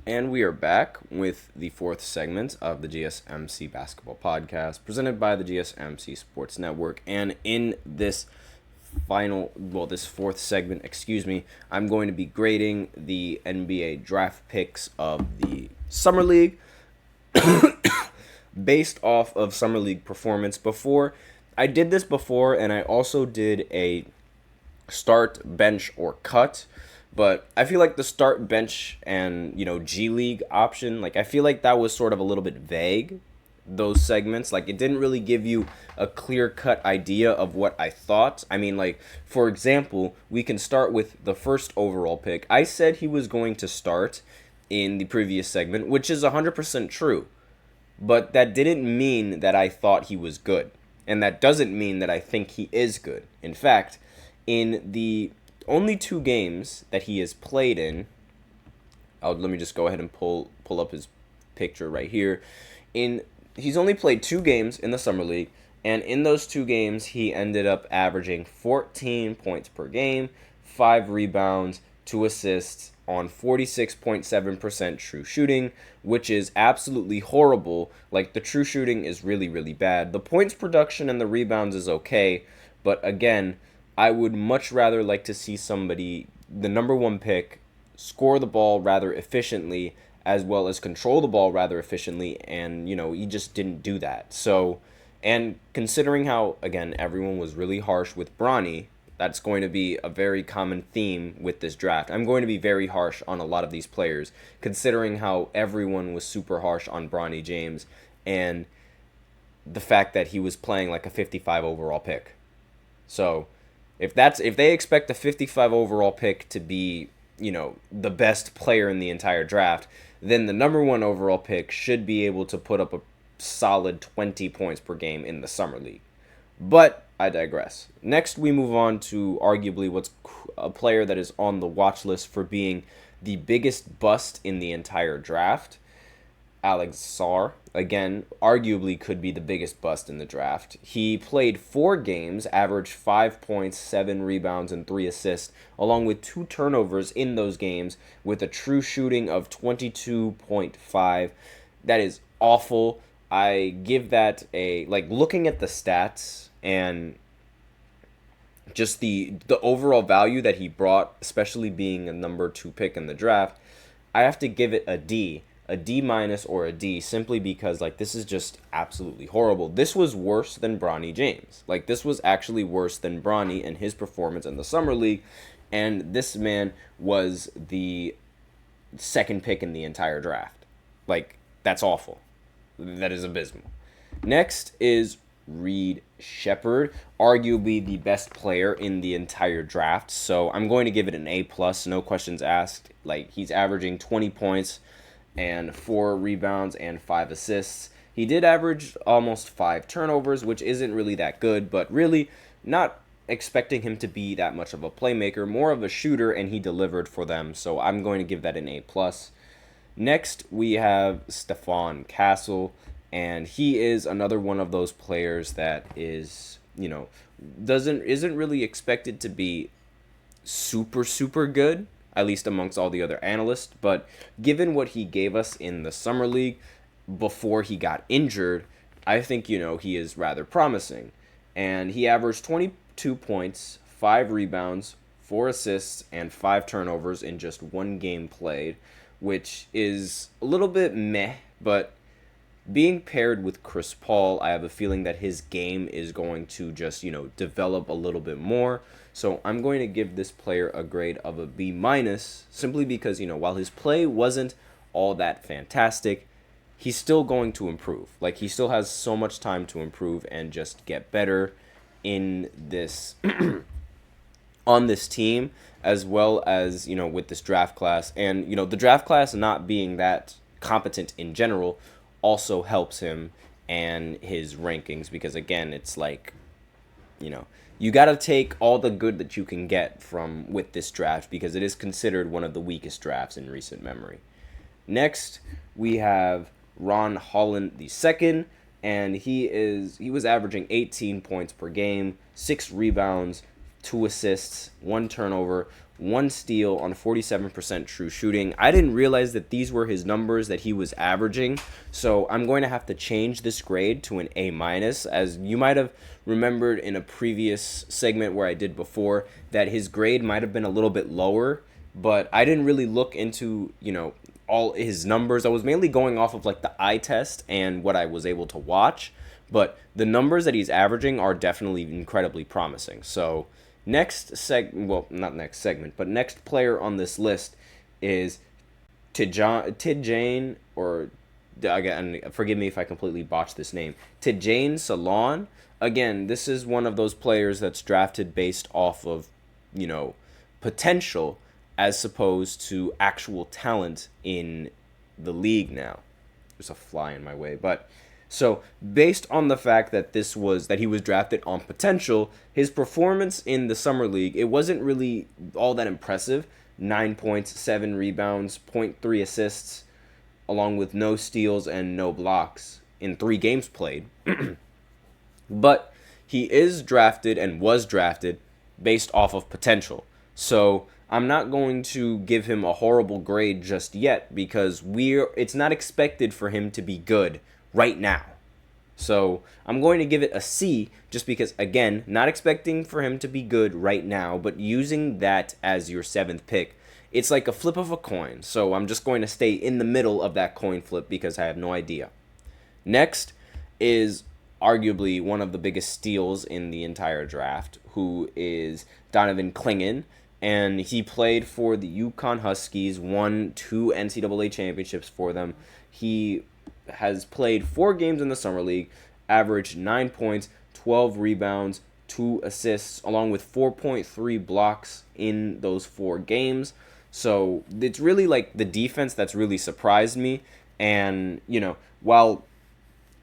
And we are back with the fourth segment of the GSMC Basketball Podcast, presented by the GSMC Sports Network. And in this this fourth segment, I'm going to be grading the NBA draft picks of the Summer League based off of Summer League performance. I did this before, and I also did a start, bench, or cut. But I feel like the start, bench, and G League option, I feel like that was sort of a little bit vague. Those segments, it didn't really give you a clear cut idea of what I thought. I mean, for example, we can start with the first overall pick. I said he was going to start in the previous segment, which is 100% true. But that didn't mean that I thought he was good. And that doesn't mean that I think he is good. In fact, in the only two games that he has played in, let me just go ahead and pull up his picture right here. He's only played 2 games in the Summer League, and in those 2 games, he ended up averaging 14 points per game, 5 rebounds, 2 assists on 46.7% true shooting, which is absolutely horrible. The true shooting is really, really bad. The points production and the rebounds is okay, but again, I would much rather like to see somebody, the number one pick, score the ball rather efficiently as well as control the ball rather efficiently, and he just didn't do that. So, and considering how, again, everyone was really harsh with Bronny, that's going to be a very common theme with this draft. I'm going to be very harsh on a lot of these players, considering how everyone was super harsh on Bronny James and the fact that he was playing like a 55 overall pick. So, if they expect the 55 overall pick to be, the best player in the entire draft, then the number one overall pick should be able to put up a solid 20 points per game in the Summer League. But I digress. Next, we move on to arguably what's a player that is on the watch list for being the biggest bust in the entire draft. Alex Sarr, again, arguably could be the biggest bust in the draft. He played 4 games, averaged 5 points, 7 rebounds, and 3 assists, along with 2 turnovers in those games, with a true shooting of 22.5. That is awful. I give that looking at the stats and just the overall value that he brought, especially being a number 2 pick in the draft, I have to give it a D minus or a D, simply because this is just absolutely horrible. This was worse than Bronny James. This was actually worse than Bronny and his performance in the Summer League, and this man was the second pick in the entire draft. That's awful. That is abysmal. Next is Reed Shepherd, arguably the best player in the entire draft. So I'm going to give it an A+, no questions asked. He's averaging 20 points and 4 rebounds and 5 assists. He did average almost 5 turnovers, which isn't really that good, but really not expecting him to be that much of a playmaker, more of a shooter, and he delivered for them. So I'm going to give that an A+. Next, we have Stephon Castle, and he is another one of those players that is, isn't really expected to be super, super good, at least amongst all the other analysts. But given what he gave us in the Summer League before he got injured, I think, he is rather promising. And he averaged 22 points, 5 rebounds, 4 assists, and 5 turnovers in just 1 game played, which is a little bit meh, but being paired with Chris Paul, I have a feeling that his game is going to just, develop a little bit more. So I'm going to give this player a grade of a B-, simply because, while his play wasn't all that fantastic, he's still going to improve. He still has so much time to improve and just get better in this on this team, as well as, with this draft class. And, the draft class not being that competent in general also helps him and his rankings, because again, it's you got to take all the good that you can get from with this draft, because it is considered one of the weakest drafts in recent memory. Next, we have Ron Holland II, and he was averaging 18 points per game, 6 rebounds, 2 assists, 1 turnover, 1 steal on 47% true shooting. I didn't realize that these were his numbers that he was averaging, so I'm going to have to change this grade to an A-, as you might have remembered in a previous segment where I did before, that his grade might have been a little bit lower, but I didn't really look into, all his numbers. I was mainly going off of like the eye test and what I was able to watch, but the numbers that he's averaging are definitely incredibly promising. So next not next segment, but next player on this list is Tidjane, or again, forgive me if I completely botched this name, JioSaavn. Again, this is one of those players that's drafted based off of, potential as opposed to actual talent in the league now. There's a fly in my way, but so based on the fact that he was drafted on potential, his performance in the summer league, it wasn't really all that impressive. 9 points, 7 rebounds, 0.3 assists, along with no steals and no blocks in 3 games played. But he is drafted and was drafted based off of potential. So I'm not going to give him a horrible grade just yet because it's not expected for him to be good right now. So I'm going to give it a C just because, again, not expecting for him to be good right now, but using that as your 7th pick, it's like a flip of a coin. So I'm just going to stay in the middle of that coin flip because I have no idea. Next is arguably one of the biggest steals in the entire draft, who is Donovan Clingan. And he played for the UConn Huskies, won 2 NCAA championships for them. He has played 4 games in the summer league, averaged 9 points, 12 rebounds, 2 assists, along with 4.3 blocks in those 4 games. So it's really like the defense that's really surprised me. And, while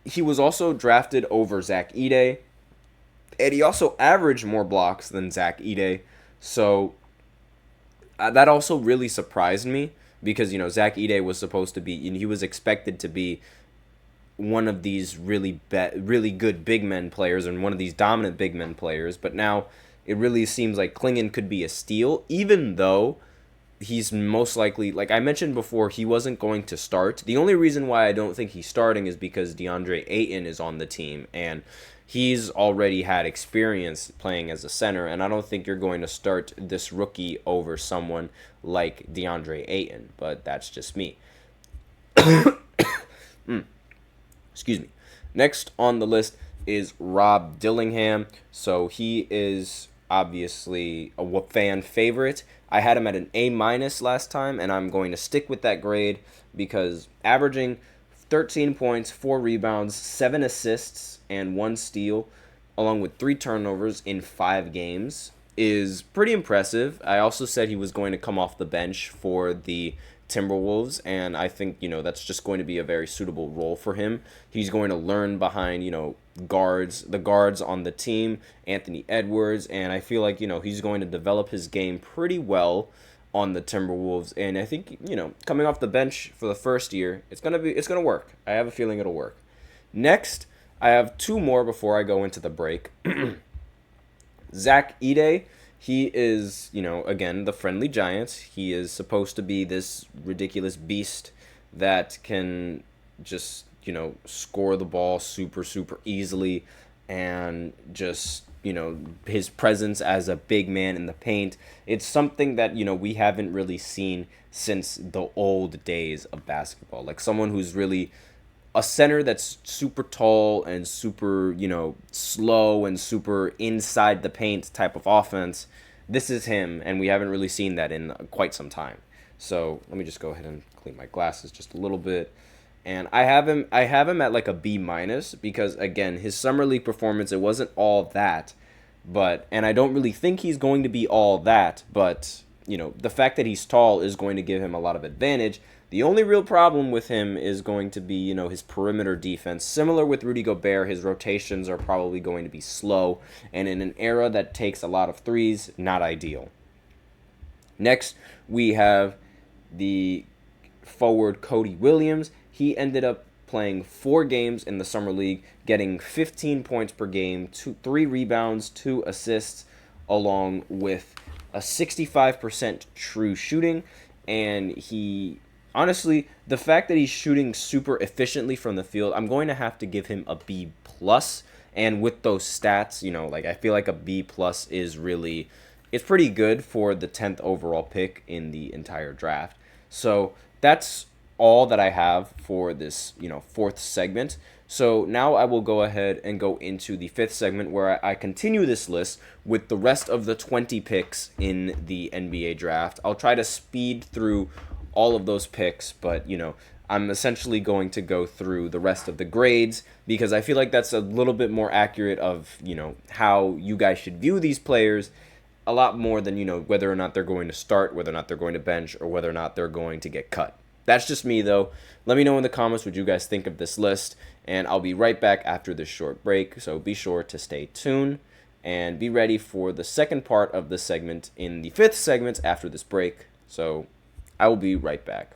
he was also drafted over Zach Edey, and he also averaged more blocks than Zach Edey. So that also really surprised me because, Zach Edey was supposed to be, he was expected to be one of these really good big men players and one of these dominant big men players. But now it really seems like Clingan could be a steal, even though he's most likely, like I mentioned before, he wasn't going to start. The only reason why I don't think he's starting is because DeAndre Ayton is on the team, and he's already had experience playing as a center, and I don't think you're going to start this rookie over someone like DeAndre Ayton, but that's just me. Excuse me. Next on the list is Rob Dillingham. So he is obviously a fan favorite. I had him at an A- last time, and I'm going to stick with that grade because averaging 13 points, 4 rebounds, 7 assists, and 1 steal, along with 3 turnovers in 5 games, is pretty impressive. I also said he was going to come off the bench for the Timberwolves, and I think, that's just going to be a very suitable role for him. He's going to learn behind, the guards on the team, Anthony Edwards, and I feel like, he's going to develop his game pretty well on the Timberwolves, and I think, coming off the bench for the first year, it's going to work. I have a feeling it'll work. Next, I have 2 more before I go into the break. Zach Edey, he is, again, the friendly giant. He is supposed to be this ridiculous beast that can just, score the ball super, super easily, and just, his presence as a big man in the paint. It's something that, we haven't really seen since the old days of basketball. Like someone who's really a center that's super tall and super, slow and super inside the paint type of offense. This is him, and we haven't really seen that in quite some time. So let me just go ahead and clean my glasses just a little bit. And I have him at like a B- because, again, his summer league performance, it wasn't all that. And I don't really think he's going to be all that, but, the fact that he's tall is going to give him a lot of advantage. The only real problem with him is going to be, his perimeter defense. Similar with Rudy Gobert, his rotations are probably going to be slow, and in an era that takes a lot of threes, not ideal. Next, we have the forward Cody Williams. He ended up playing 4 games in the summer league, getting 15 points per game, 3 rebounds, 2 assists, along with a 65% true shooting, and he honestly, the fact that he's shooting super efficiently from the field, I'm going to have to give him a B plus. And with those stats, like I feel like a B plus is really, it's pretty good for the 10th overall pick in the entire draft. So that's all that I have for this, fourth segment. So now I will go ahead and go into the fifth segment where I continue this list with the rest of the 20 picks in the NBA draft. I'll try to speed through all of those picks, but I'm essentially going to go through the rest of the grades because I feel like that's a little bit more accurate of, how you guys should view these players a lot more than, whether or not they're going to start, whether or not they're going to bench, or whether or not they're going to get cut. That's just me, though. Let me know in the comments what you guys think of this list, and I'll be right back after this short break, so be sure to stay tuned and be ready for the second part of the segment in the fifth segment after this break. So I will be right back.